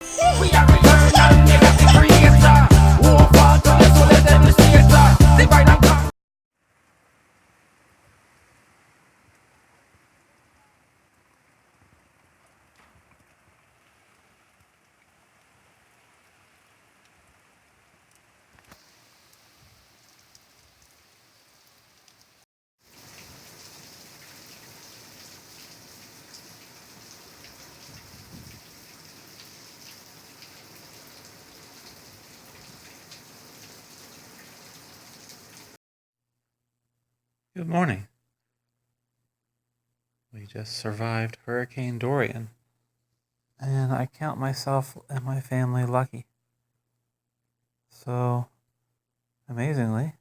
We are eternal legacy creator. War fighters, so let them see it. Divide and conquer. Good morning. We just survived Hurricane Dorian, and I count myself and my family lucky. So, amazingly,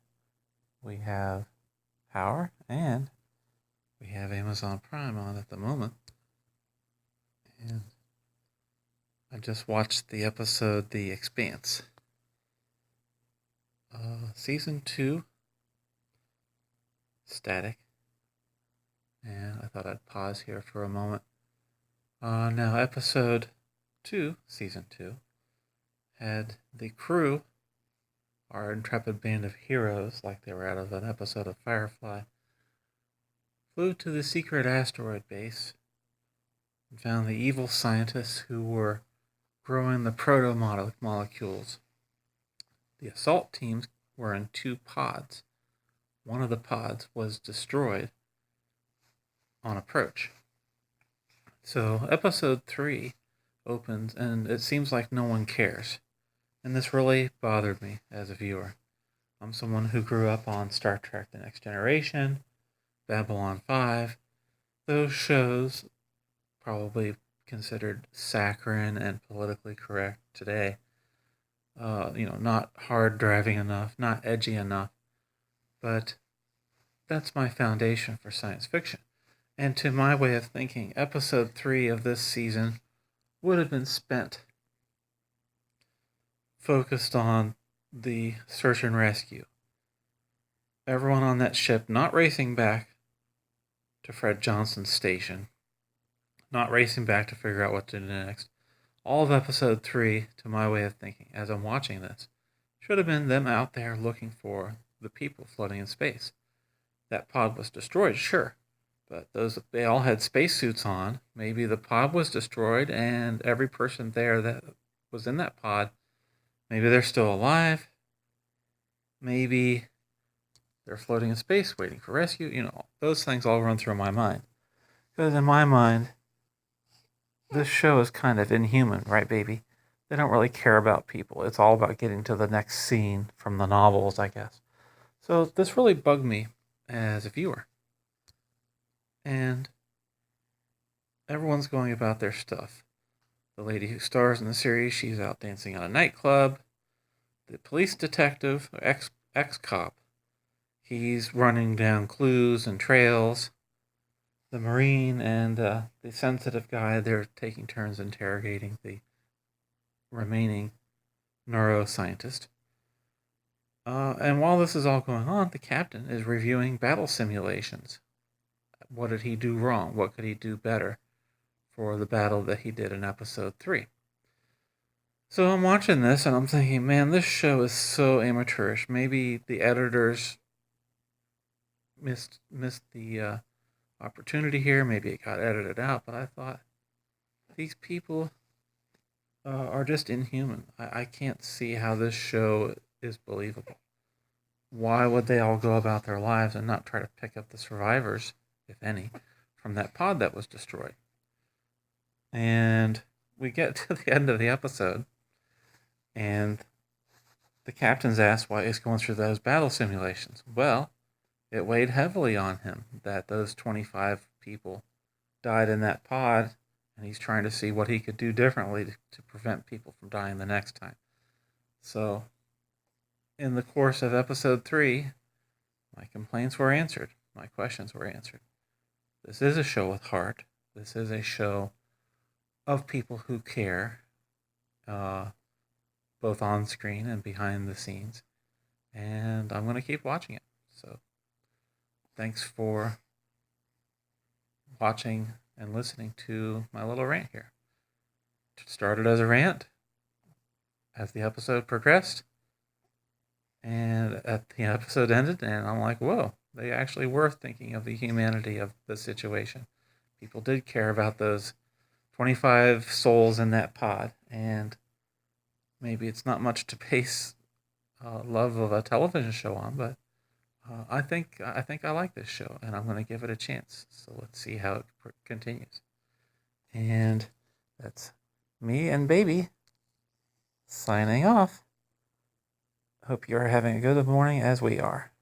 we have power and we have Amazon Prime on at the moment. And I just watched the episode The Expanse. Season 2, static. And I thought I'd pause here for a moment. Now, episode 2, season 2, had the crew, our intrepid band of heroes, like they were out of an episode of Firefly, flew to the secret asteroid base and found the evil scientists who were growing the proto-molecules. The assault teams were in 2 pods. One of the pods was destroyed on approach. So episode 3 opens, and it seems like no one cares. And this really bothered me as a viewer. I'm someone who grew up on Star Trek The Next Generation, Babylon 5. Those shows, probably considered saccharine and politically correct today. Not hard driving enough, not edgy enough. But that's my foundation for science fiction. And to my way of thinking, episode 3 of this season would have been spent focused on the search and rescue. Everyone on that ship not racing back to Fred Johnson's station, not racing back to figure out what to do next. All of episode 3, to my way of thinking, as I'm watching this, should have been them out there looking for the people floating in space. That pod was destroyed, sure, but they all had spacesuits on. Maybe the pod was destroyed and every person there that was in that pod, maybe they're still alive. Maybe they're floating in space waiting for rescue. Those things all run through my mind. Because in my mind, this show is kind of inhuman, right, baby? They don't really care about people. It's all about getting to the next scene from the novels, I guess. So this really bugged me as a viewer. And everyone's going about their stuff. The lady who stars in the series, she's out dancing at a nightclub. The police detective, ex-cop, he's running down clues and trails. The Marine and the sensitive guy, they're taking turns interrogating the remaining neuroscientist. And while this is all going on, the captain is reviewing battle simulations. What did he do wrong? What could he do better for the battle that he did in episode 3? So I'm watching this and I'm thinking, man, this show is so amateurish. Maybe the editors missed the opportunity here. Maybe it got edited out. But I thought, these people are just inhuman. I can't see how this show is believable. Why would they all go about their lives and not try to pick up the survivors, if any, from that pod that was destroyed? And we get to the end of the episode, and the captain's asked why he's going through those battle simulations. Well, it weighed heavily on him that those 25 people died in that pod, and he's trying to see what he could do differently to prevent people from dying the next time. So, in the course of episode 3, my complaints were answered. My questions were answered. This is a show with heart. This is a show of people who care, both on screen and behind the scenes. And I'm going to keep watching it. So, thanks for watching and listening to my little rant here. started as a rant as the episode progressed, and at the episode ended, and I'm like, whoa, they actually were thinking of the humanity of the situation. People did care about those 25 souls in that pod, and maybe it's not much to base love of a television show on, but I think I like this show, and I'm going to give it a chance. So let's see how it continues. And that's me and Baby signing off. Hope you're having a good morning as we are.